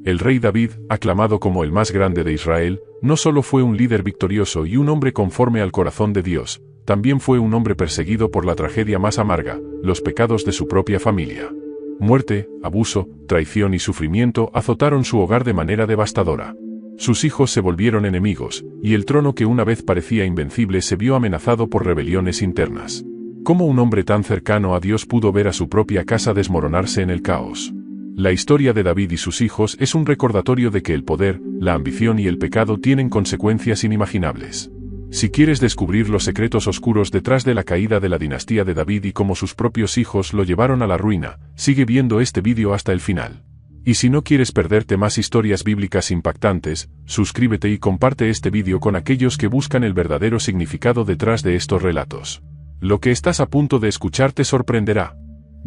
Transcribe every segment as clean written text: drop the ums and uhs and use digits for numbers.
El rey David, aclamado como el más grande de Israel, no solo fue un líder victorioso y un hombre conforme al corazón de Dios, también fue un hombre perseguido por la tragedia más amarga, los pecados de su propia familia. Muerte, abuso, traición y sufrimiento azotaron su hogar de manera devastadora. Sus hijos se volvieron enemigos, y el trono que una vez parecía invencible se vio amenazado por rebeliones internas. ¿Cómo un hombre tan cercano a Dios pudo ver a su propia casa desmoronarse en el caos? La historia de David y sus hijos es un recordatorio de que el poder, la ambición y el pecado tienen consecuencias inimaginables. Si quieres descubrir los secretos oscuros detrás de la caída de la dinastía de David y cómo sus propios hijos lo llevaron a la ruina, sigue viendo este vídeo hasta el final. Y si no quieres perderte más historias bíblicas impactantes, suscríbete y comparte este vídeo con aquellos que buscan el verdadero significado detrás de estos relatos. Lo que estás a punto de escuchar te sorprenderá.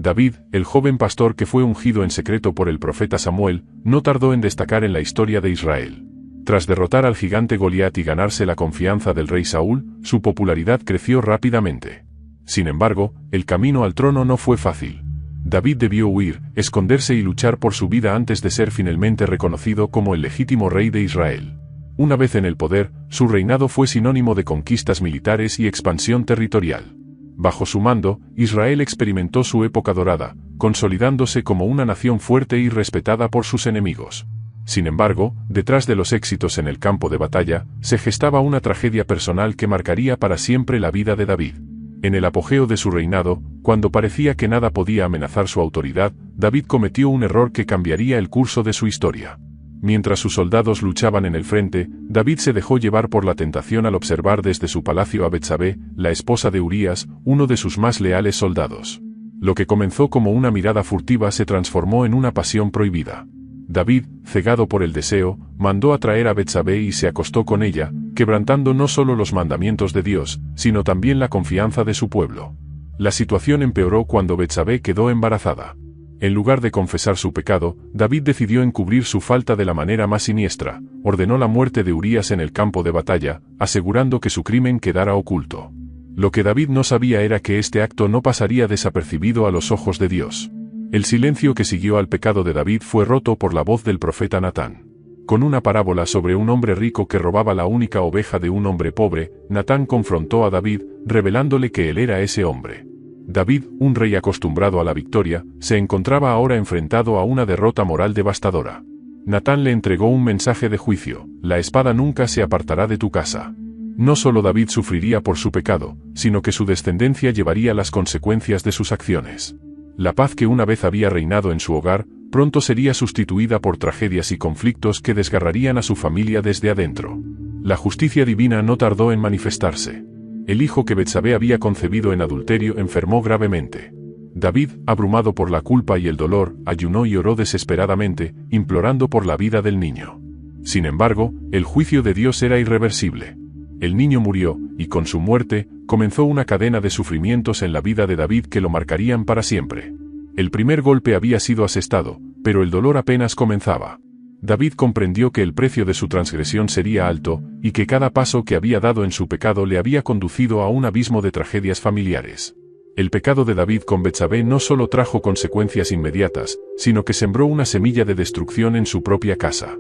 David, el joven pastor que fue ungido en secreto por el profeta Samuel, no tardó en destacar en la historia de Israel. Tras derrotar al gigante Goliat y ganarse la confianza del rey Saúl, su popularidad creció rápidamente. Sin embargo, el camino al trono no fue fácil. David debió huir, esconderse y luchar por su vida antes de ser finalmente reconocido como el legítimo rey de Israel. Una vez en el poder, su reinado fue sinónimo de conquistas militares y expansión territorial. Bajo su mando, Israel experimentó su época dorada, consolidándose como una nación fuerte y respetada por sus enemigos. Sin embargo, detrás de los éxitos en el campo de batalla, se gestaba una tragedia personal que marcaría para siempre la vida de David. En el apogeo de su reinado, cuando parecía que nada podía amenazar su autoridad, David cometió un error que cambiaría el curso de su historia. Mientras sus soldados luchaban en el frente, David se dejó llevar por la tentación al observar desde su palacio a Betsabé, la esposa de Urías, uno de sus más leales soldados. Lo que comenzó como una mirada furtiva se transformó en una pasión prohibida. David, cegado por el deseo, mandó a traer a Betsabé y se acostó con ella, quebrantando no solo los mandamientos de Dios, sino también la confianza de su pueblo. La situación empeoró cuando Betsabé quedó embarazada. En lugar de confesar su pecado, David decidió encubrir su falta de la manera más siniestra, ordenó la muerte de Urías en el campo de batalla, asegurando que su crimen quedara oculto. Lo que David no sabía era que este acto no pasaría desapercibido a los ojos de Dios. El silencio que siguió al pecado de David fue roto por la voz del profeta Natán. Con una parábola sobre un hombre rico que robaba la única oveja de un hombre pobre, Natán confrontó a David, revelándole que él era ese hombre. David, un rey acostumbrado a la victoria, se encontraba ahora enfrentado a una derrota moral devastadora. Natán le entregó un mensaje de juicio: la espada nunca se apartará de tu casa. No solo David sufriría por su pecado, sino que su descendencia llevaría las consecuencias de sus acciones. La paz que una vez había reinado en su hogar, pronto sería sustituida por tragedias y conflictos que desgarrarían a su familia desde adentro. La justicia divina no tardó en manifestarse. El hijo que Betsabé había concebido en adulterio enfermó gravemente. David, abrumado por la culpa y el dolor, ayunó y oró desesperadamente, implorando por la vida del niño. Sin embargo, el juicio de Dios era irreversible. El niño murió, y con su muerte, comenzó una cadena de sufrimientos en la vida de David que lo marcarían para siempre. El primer golpe había sido asestado, pero el dolor apenas comenzaba. David comprendió que el precio de su transgresión sería alto, y que cada paso que había dado en su pecado le había conducido a un abismo de tragedias familiares. El pecado de David con Betsabé no solo trajo consecuencias inmediatas, sino que sembró una semilla de destrucción en su propia casa.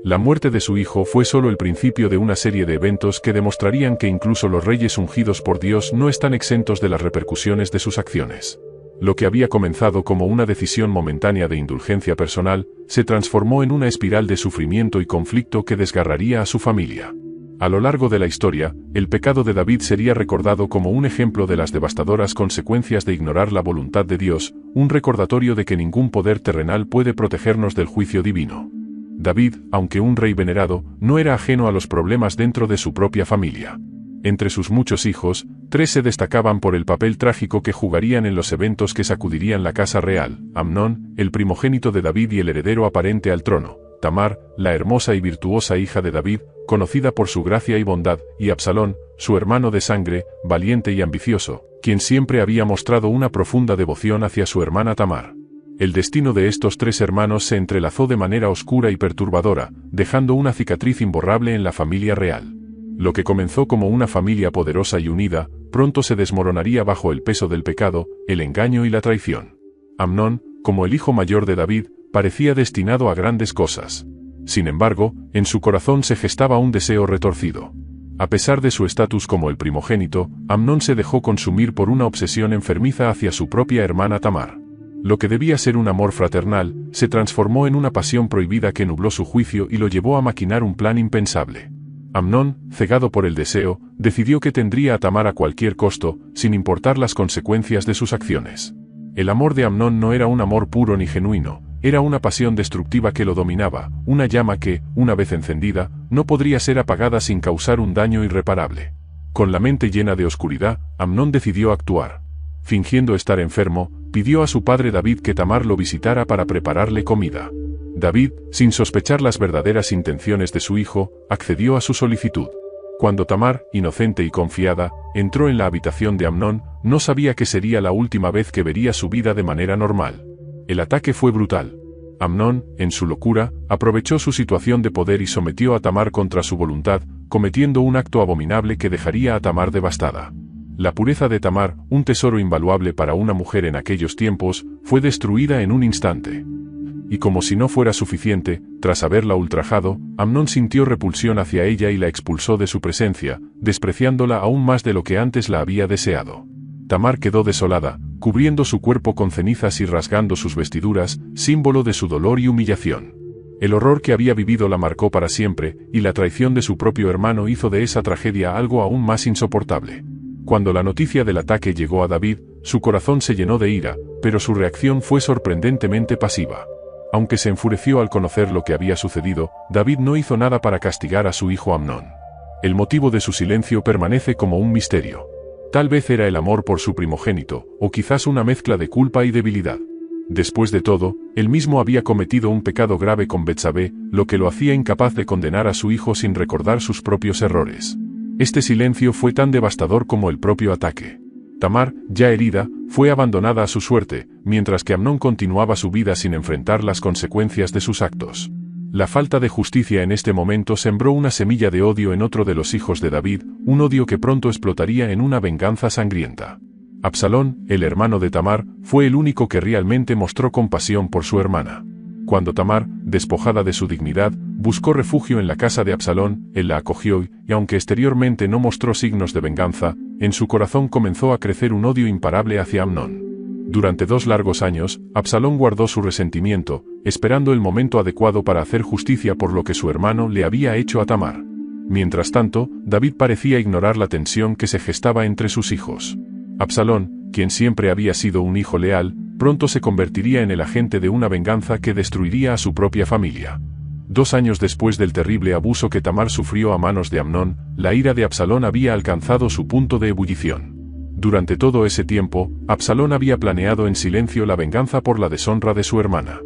La muerte de su hijo fue solo el principio de una serie de eventos que demostrarían que incluso los reyes ungidos por Dios no están exentos de las repercusiones de sus acciones. Lo que había comenzado como una decisión momentánea de indulgencia personal, se transformó en una espiral de sufrimiento y conflicto que desgarraría a su familia. A lo largo de la historia, el pecado de David sería recordado como un ejemplo de las devastadoras consecuencias de ignorar la voluntad de Dios, un recordatorio de que ningún poder terrenal puede protegernos del juicio divino. David, aunque un rey venerado, no era ajeno a los problemas dentro de su propia familia. Entre sus muchos hijos, 3 se destacaban por el papel trágico que jugarían en los eventos que sacudirían la casa real: Amnón, el primogénito de David y el heredero aparente al trono; Tamar, la hermosa y virtuosa hija de David, conocida por su gracia y bondad; y Absalón, su hermano de sangre, valiente y ambicioso, quien siempre había mostrado una profunda devoción hacia su hermana Tamar. El destino de estos 3 hermanos se entrelazó de manera oscura y perturbadora, dejando una cicatriz imborrable en la familia real. Lo que comenzó como una familia poderosa y unida, pronto se desmoronaría bajo el peso del pecado, el engaño y la traición. Amnón, como el hijo mayor de David, parecía destinado a grandes cosas. Sin embargo, en su corazón se gestaba un deseo retorcido. A pesar de su estatus como el primogénito, Amnón se dejó consumir por una obsesión enfermiza hacia su propia hermana Tamar. Lo que debía ser un amor fraternal, se transformó en una pasión prohibida que nubló su juicio y lo llevó a maquinar un plan impensable. Amnón, cegado por el deseo, decidió que tendría a Tamar a cualquier costo, sin importar las consecuencias de sus acciones. El amor de Amnón no era un amor puro ni genuino, era una pasión destructiva que lo dominaba, una llama que, una vez encendida, no podría ser apagada sin causar un daño irreparable. Con la mente llena de oscuridad, Amnón decidió actuar. Fingiendo estar enfermo, pidió a su padre David que Tamar lo visitara para prepararle comida. David, sin sospechar las verdaderas intenciones de su hijo, accedió a su solicitud. Cuando Tamar, inocente y confiada, entró en la habitación de Amnón, no sabía que sería la última vez que vería su vida de manera normal. El ataque fue brutal. Amnón, en su locura, aprovechó su situación de poder y sometió a Tamar contra su voluntad, cometiendo un acto abominable que dejaría a Tamar devastada. La pureza de Tamar, un tesoro invaluable para una mujer en aquellos tiempos, fue destruida en un instante. Y como si no fuera suficiente, tras haberla ultrajado, Amnón sintió repulsión hacia ella y la expulsó de su presencia, despreciándola aún más de lo que antes la había deseado. Tamar quedó desolada, cubriendo su cuerpo con cenizas y rasgando sus vestiduras, símbolo de su dolor y humillación. El horror que había vivido la marcó para siempre, y la traición de su propio hermano hizo de esa tragedia algo aún más insoportable. Cuando la noticia del ataque llegó a David, su corazón se llenó de ira, pero su reacción fue sorprendentemente pasiva. Aunque se enfureció al conocer lo que había sucedido, David no hizo nada para castigar a su hijo Amnón. El motivo de su silencio permanece como un misterio. Tal vez era el amor por su primogénito, o quizás una mezcla de culpa y debilidad. Después de todo, él mismo había cometido un pecado grave con Betsabé, lo que lo hacía incapaz de condenar a su hijo sin recordar sus propios errores. Este silencio fue tan devastador como el propio ataque. Tamar, ya herida, fue abandonada a su suerte, mientras que Amnón continuaba su vida sin enfrentar las consecuencias de sus actos. La falta de justicia en este momento sembró una semilla de odio en otro de los hijos de David, un odio que pronto explotaría en una venganza sangrienta. Absalón, el hermano de Tamar, fue el único que realmente mostró compasión por su hermana. Cuando Tamar, despojada de su dignidad, buscó refugio en la casa de Absalón, él la acogió y, aunque exteriormente no mostró signos de venganza, en su corazón comenzó a crecer un odio imparable hacia Amnón. Durante 2 largos años, Absalón guardó su resentimiento, esperando el momento adecuado para hacer justicia por lo que su hermano le había hecho a Tamar. Mientras tanto, David parecía ignorar la tensión que se gestaba entre sus hijos. Absalón, quien siempre había sido un hijo leal, pronto se convertiría en el agente de una venganza que destruiría a su propia familia. 2 años después del terrible abuso que Tamar sufrió a manos de Amnón, la ira de Absalón había alcanzado su punto de ebullición. Durante todo ese tiempo, Absalón había planeado en silencio la venganza por la deshonra de su hermana.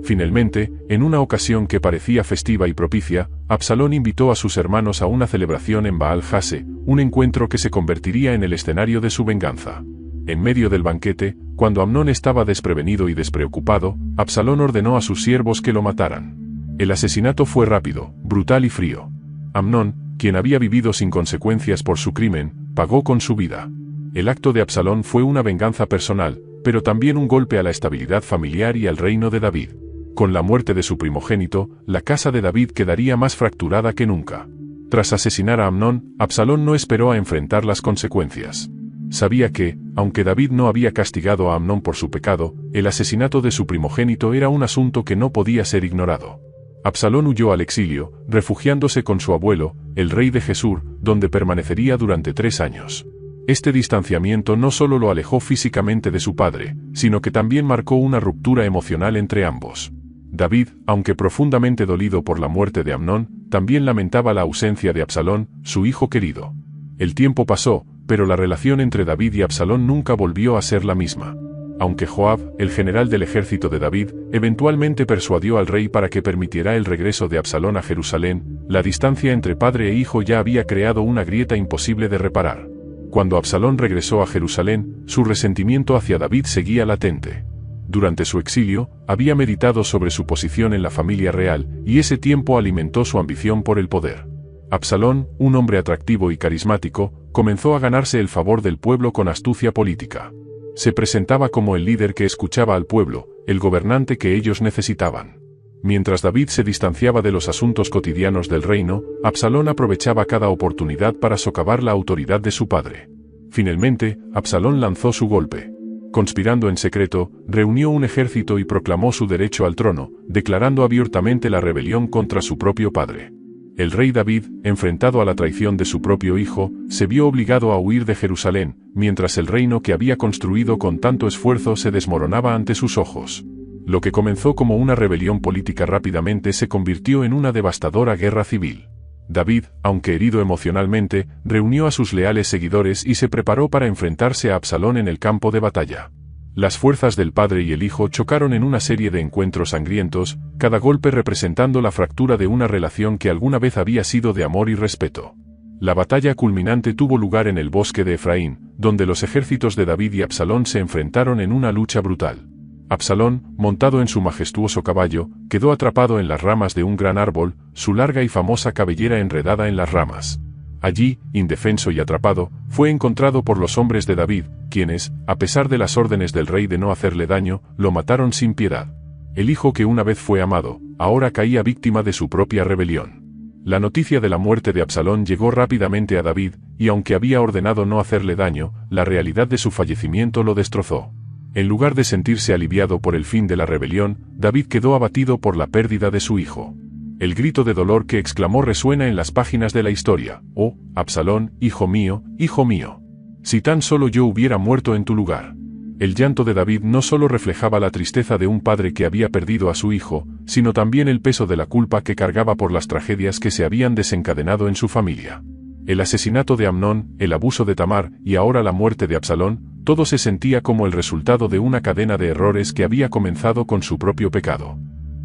Finalmente, en una ocasión que parecía festiva y propicia, Absalón invitó a sus hermanos a una celebración en Baal-Jase, un encuentro que se convertiría en el escenario de su venganza. En medio del banquete, cuando Amnón estaba desprevenido y despreocupado, Absalón ordenó a sus siervos que lo mataran. El asesinato fue rápido, brutal y frío. Amnón, quien había vivido sin consecuencias por su crimen, pagó con su vida. El acto de Absalón fue una venganza personal, pero también un golpe a la estabilidad familiar y al reino de David. Con la muerte de su primogénito, la casa de David quedaría más fracturada que nunca. Tras asesinar a Amnón, Absalón no esperó a enfrentar las consecuencias. Sabía que, aunque David no había castigado a Amnón por su pecado, el asesinato de su primogénito era un asunto que no podía ser ignorado. Absalón huyó al exilio, refugiándose con su abuelo, el rey de Gesur, donde permanecería durante 3 años. Este distanciamiento no solo lo alejó físicamente de su padre, sino que también marcó una ruptura emocional entre ambos. David, aunque profundamente dolido por la muerte de Amnón, también lamentaba la ausencia de Absalón, su hijo querido. El tiempo pasó, pero la relación entre David y Absalón nunca volvió a ser la misma. Aunque Joab, el general del ejército de David, eventualmente persuadió al rey para que permitiera el regreso de Absalón a Jerusalén, la distancia entre padre e hijo ya había creado una grieta imposible de reparar. Cuando Absalón regresó a Jerusalén, su resentimiento hacia David seguía latente. Durante su exilio, había meditado sobre su posición en la familia real, y ese tiempo alimentó su ambición por el poder. Absalón, un hombre atractivo y carismático, comenzó a ganarse el favor del pueblo con astucia política. Se presentaba como el líder que escuchaba al pueblo, el gobernante que ellos necesitaban. Mientras David se distanciaba de los asuntos cotidianos del reino, Absalón aprovechaba cada oportunidad para socavar la autoridad de su padre. Finalmente, Absalón lanzó su golpe. Conspirando en secreto, reunió un ejército y proclamó su derecho al trono, declarando abiertamente la rebelión contra su propio padre. El rey David, enfrentado a la traición de su propio hijo, se vio obligado a huir de Jerusalén, mientras el reino que había construido con tanto esfuerzo se desmoronaba ante sus ojos. Lo que comenzó como una rebelión política rápidamente se convirtió en una devastadora guerra civil. David, aunque herido emocionalmente, reunió a sus leales seguidores y se preparó para enfrentarse a Absalón en el campo de batalla. Las fuerzas del padre y el hijo chocaron en una serie de encuentros sangrientos, cada golpe representando la fractura de una relación que alguna vez había sido de amor y respeto. La batalla culminante tuvo lugar en el bosque de Efraín, donde los ejércitos de David y Absalón se enfrentaron en una lucha brutal. Absalón, montado en su majestuoso caballo, quedó atrapado en las ramas de un gran árbol, su larga y famosa cabellera enredada en las ramas. Allí, indefenso y atrapado, fue encontrado por los hombres de David, quienes, a pesar de las órdenes del rey de no hacerle daño, lo mataron sin piedad. El hijo que una vez fue amado, ahora caía víctima de su propia rebelión. La noticia de la muerte de Absalón llegó rápidamente a David, y aunque había ordenado no hacerle daño, la realidad de su fallecimiento lo destrozó. En lugar de sentirse aliviado por el fin de la rebelión, David quedó abatido por la pérdida de su hijo. El grito de dolor que exclamó resuena en las páginas de la historia: «Oh, Absalón, hijo mío, si tan solo yo hubiera muerto en tu lugar». El llanto de David no solo reflejaba la tristeza de un padre que había perdido a su hijo, sino también el peso de la culpa que cargaba por las tragedias que se habían desencadenado en su familia. El asesinato de Amnón, el abuso de Tamar, y ahora la muerte de Absalón, todo se sentía como el resultado de una cadena de errores que había comenzado con su propio pecado.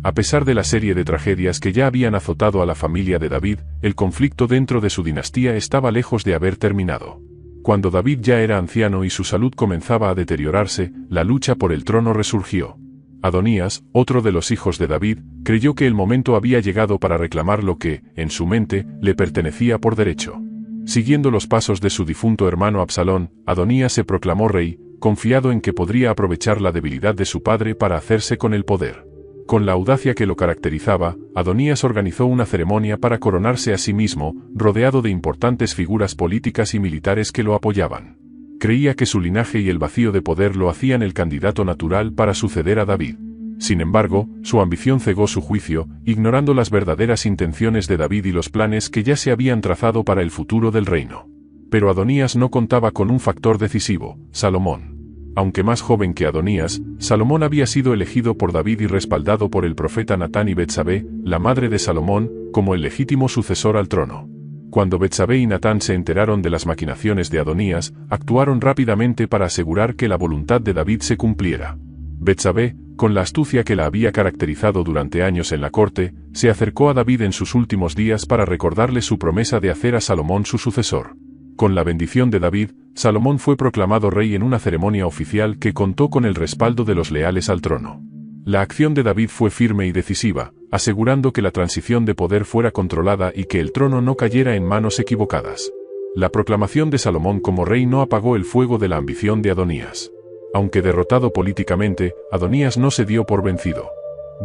A pesar de la serie de tragedias que ya habían azotado a la familia de David, el conflicto dentro de su dinastía estaba lejos de haber terminado. Cuando David ya era anciano y su salud comenzaba a deteriorarse, la lucha por el trono resurgió. Adonías, otro de los hijos de David, creyó que el momento había llegado para reclamar lo que, en su mente, le pertenecía por derecho. Siguiendo los pasos de su difunto hermano Absalón, Adonías se proclamó rey, confiado en que podría aprovechar la debilidad de su padre para hacerse con el poder. Con la audacia que lo caracterizaba, Adonías organizó una ceremonia para coronarse a sí mismo, rodeado de importantes figuras políticas y militares que lo apoyaban. Creía que su linaje y el vacío de poder lo hacían el candidato natural para suceder a David. Sin embargo, su ambición cegó su juicio, ignorando las verdaderas intenciones de David y los planes que ya se habían trazado para el futuro del reino. Pero Adonías no contaba con un factor decisivo: Salomón. Aunque más joven que Adonías, Salomón había sido elegido por David y respaldado por el profeta Natán y Betsabé, la madre de Salomón, como el legítimo sucesor al trono. Cuando Betsabé y Natán se enteraron de las maquinaciones de Adonías, actuaron rápidamente para asegurar que la voluntad de David se cumpliera. Betsabé, con la astucia que la había caracterizado durante años en la corte, se acercó a David en sus últimos días para recordarle su promesa de hacer a Salomón su sucesor. Con la bendición de David, Salomón fue proclamado rey en una ceremonia oficial que contó con el respaldo de los leales al trono. La acción de David fue firme y decisiva, asegurando que la transición de poder fuera controlada y que el trono no cayera en manos equivocadas. La proclamación de Salomón como rey no apagó el fuego de la ambición de Adonías. Aunque derrotado políticamente, Adonías no se dio por vencido.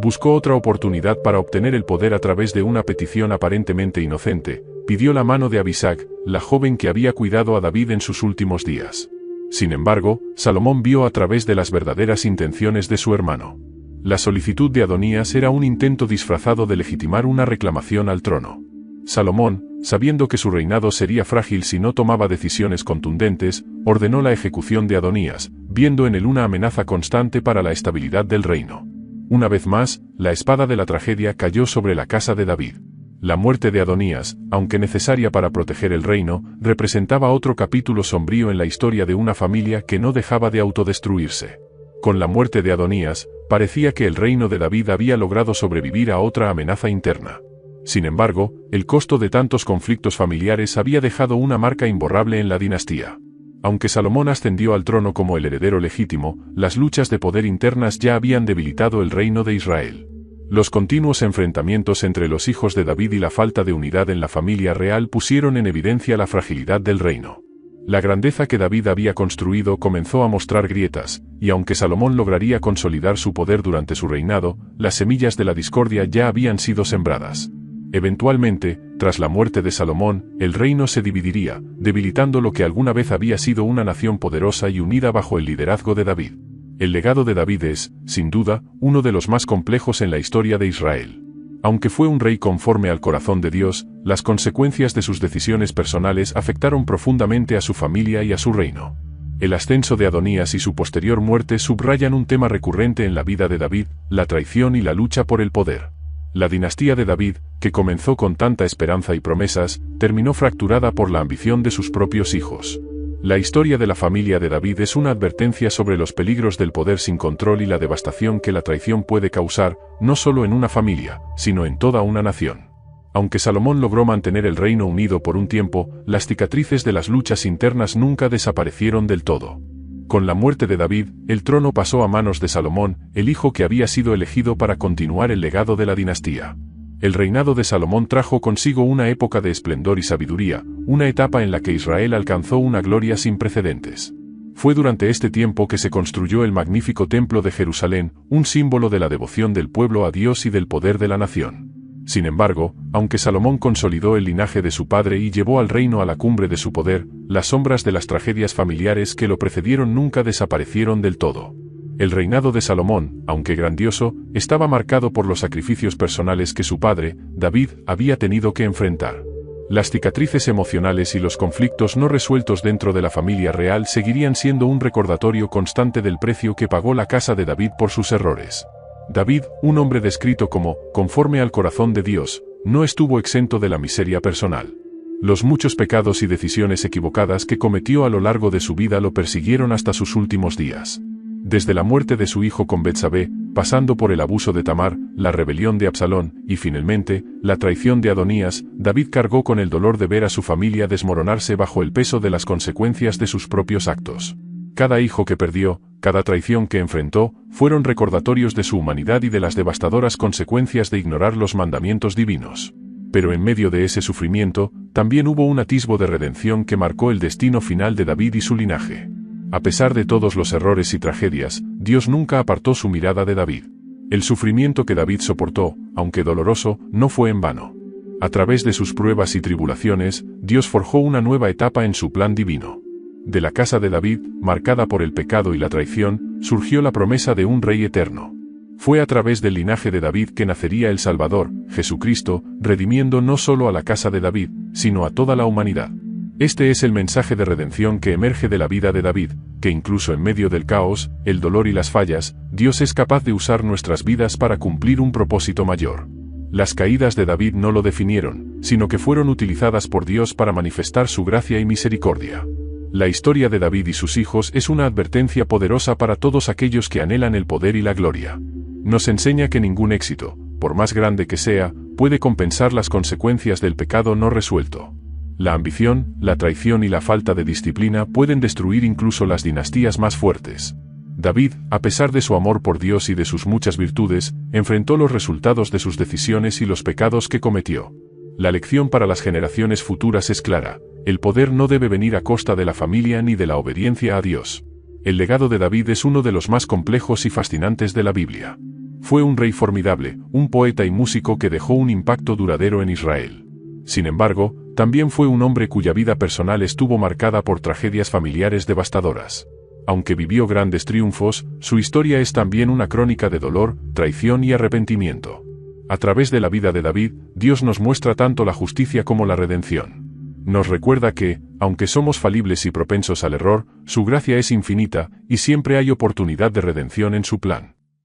Buscó otra oportunidad para obtener el poder a través de una petición aparentemente inocente. Pidió la mano de Abisag, la joven que había cuidado a David en sus últimos días. Sin embargo, Salomón vio a través de las verdaderas intenciones de su hermano. La solicitud de Adonías era un intento disfrazado de legitimar una reclamación al trono. Salomón, sabiendo que su reinado sería frágil si no tomaba decisiones contundentes, ordenó la ejecución de Adonías, viendo en él una amenaza constante para la estabilidad del reino. Una vez más, la espada de la tragedia cayó sobre la casa de David. La muerte de Adonías, aunque necesaria para proteger el reino, representaba otro capítulo sombrío en la historia de una familia que no dejaba de autodestruirse. Con la muerte de Adonías, parecía que el reino de David había logrado sobrevivir a otra amenaza interna. Sin embargo, el costo de tantos conflictos familiares había dejado una marca imborrable en la dinastía. Aunque Salomón ascendió al trono como el heredero legítimo, las luchas de poder internas ya habían debilitado el reino de Israel. Los continuos enfrentamientos entre los hijos de David y la falta de unidad en la familia real pusieron en evidencia la fragilidad del reino. La grandeza que David había construido comenzó a mostrar grietas, y aunque Salomón lograría consolidar su poder durante su reinado, las semillas de la discordia ya habían sido sembradas. Eventualmente, tras la muerte de Salomón, el reino se dividiría, debilitando lo que alguna vez había sido una nación poderosa y unida bajo el liderazgo de David. El legado de David es, sin duda, uno de los más complejos en la historia de Israel. Aunque fue un rey conforme al corazón de Dios, las consecuencias de sus decisiones personales afectaron profundamente a su familia y a su reino. El ascenso de Adonías y su posterior muerte subrayan un tema recurrente en la vida de David, la traición y la lucha por el poder. La dinastía de David, que comenzó con tanta esperanza y promesas, terminó fracturada por la ambición de sus propios hijos. La historia de la familia de David es una advertencia sobre los peligros del poder sin control y la devastación que la traición puede causar, no solo en una familia, sino en toda una nación. Aunque Salomón logró mantener el reino unido por un tiempo, las cicatrices de las luchas internas nunca desaparecieron del todo. Con la muerte de David, el trono pasó a manos de Salomón, el hijo que había sido elegido para continuar el legado de la dinastía. El reinado de Salomón trajo consigo una época de esplendor y sabiduría, una etapa en la que Israel alcanzó una gloria sin precedentes. Fue durante este tiempo que se construyó el magnífico templo de Jerusalén, un símbolo de la devoción del pueblo a Dios y del poder de la nación. Sin embargo, aunque Salomón consolidó el linaje de su padre y llevó al reino a la cumbre de su poder, las sombras de las tragedias familiares que lo precedieron nunca desaparecieron del todo. El reinado de Salomón, aunque grandioso, estaba marcado por los sacrificios personales que su padre, David, había tenido que enfrentar. Las cicatrices emocionales y los conflictos no resueltos dentro de la familia real seguirían siendo un recordatorio constante del precio que pagó la casa de David por sus errores. David, un hombre descrito como conforme al corazón de Dios, no estuvo exento de la miseria personal. Los muchos pecados y decisiones equivocadas que cometió a lo largo de su vida lo persiguieron hasta sus últimos días. Desde la muerte de su hijo con Betsabé, pasando por el abuso de Tamar, la rebelión de Absalón, y finalmente, la traición de Adonías, David cargó con el dolor de ver a su familia desmoronarse bajo el peso de las consecuencias de sus propios actos. Cada hijo que perdió, cada traición que enfrentó, fueron recordatorios de su humanidad y de las devastadoras consecuencias de ignorar los mandamientos divinos. Pero en medio de ese sufrimiento, también hubo un atisbo de redención que marcó el destino final de David y su linaje. A pesar de todos los errores y tragedias, Dios nunca apartó su mirada de David. El sufrimiento que David soportó, aunque doloroso, no fue en vano. A través de sus pruebas y tribulaciones, Dios forjó una nueva etapa en su plan divino. De la casa de David, marcada por el pecado y la traición, surgió la promesa de un rey eterno. Fue a través del linaje de David que nacería el Salvador, Jesucristo, redimiendo no solo a la casa de David, sino a toda la humanidad. Este es el mensaje de redención que emerge de la vida de David, que incluso en medio del caos, el dolor y las fallas, Dios es capaz de usar nuestras vidas para cumplir un propósito mayor. Las caídas de David no lo definieron, sino que fueron utilizadas por Dios para manifestar su gracia y misericordia. La historia de David y sus hijos es una advertencia poderosa para todos aquellos que anhelan el poder y la gloria. Nos enseña que ningún éxito, por más grande que sea, puede compensar las consecuencias del pecado no resuelto. La ambición, la traición y la falta de disciplina pueden destruir incluso las dinastías más fuertes. David, a pesar de su amor por Dios y de sus muchas virtudes, enfrentó los resultados de sus decisiones y los pecados que cometió. La lección para las generaciones futuras es clara: el poder no debe venir a costa de la familia ni de la obediencia a Dios. El legado de David es uno de los más complejos y fascinantes de la Biblia. Fue un rey formidable, un poeta y músico que dejó un impacto duradero en Israel. Sin embargo, también fue un hombre cuya vida personal estuvo marcada por tragedias familiares devastadoras. Aunque vivió grandes triunfos, su historia es también una crónica de dolor, traición y arrepentimiento. A través de la vida de David, Dios nos muestra tanto la justicia como la redención. Nos recuerda que, aunque somos falibles y propensos al error, su gracia es infinita, y siempre hay oportunidad de redención en su plan.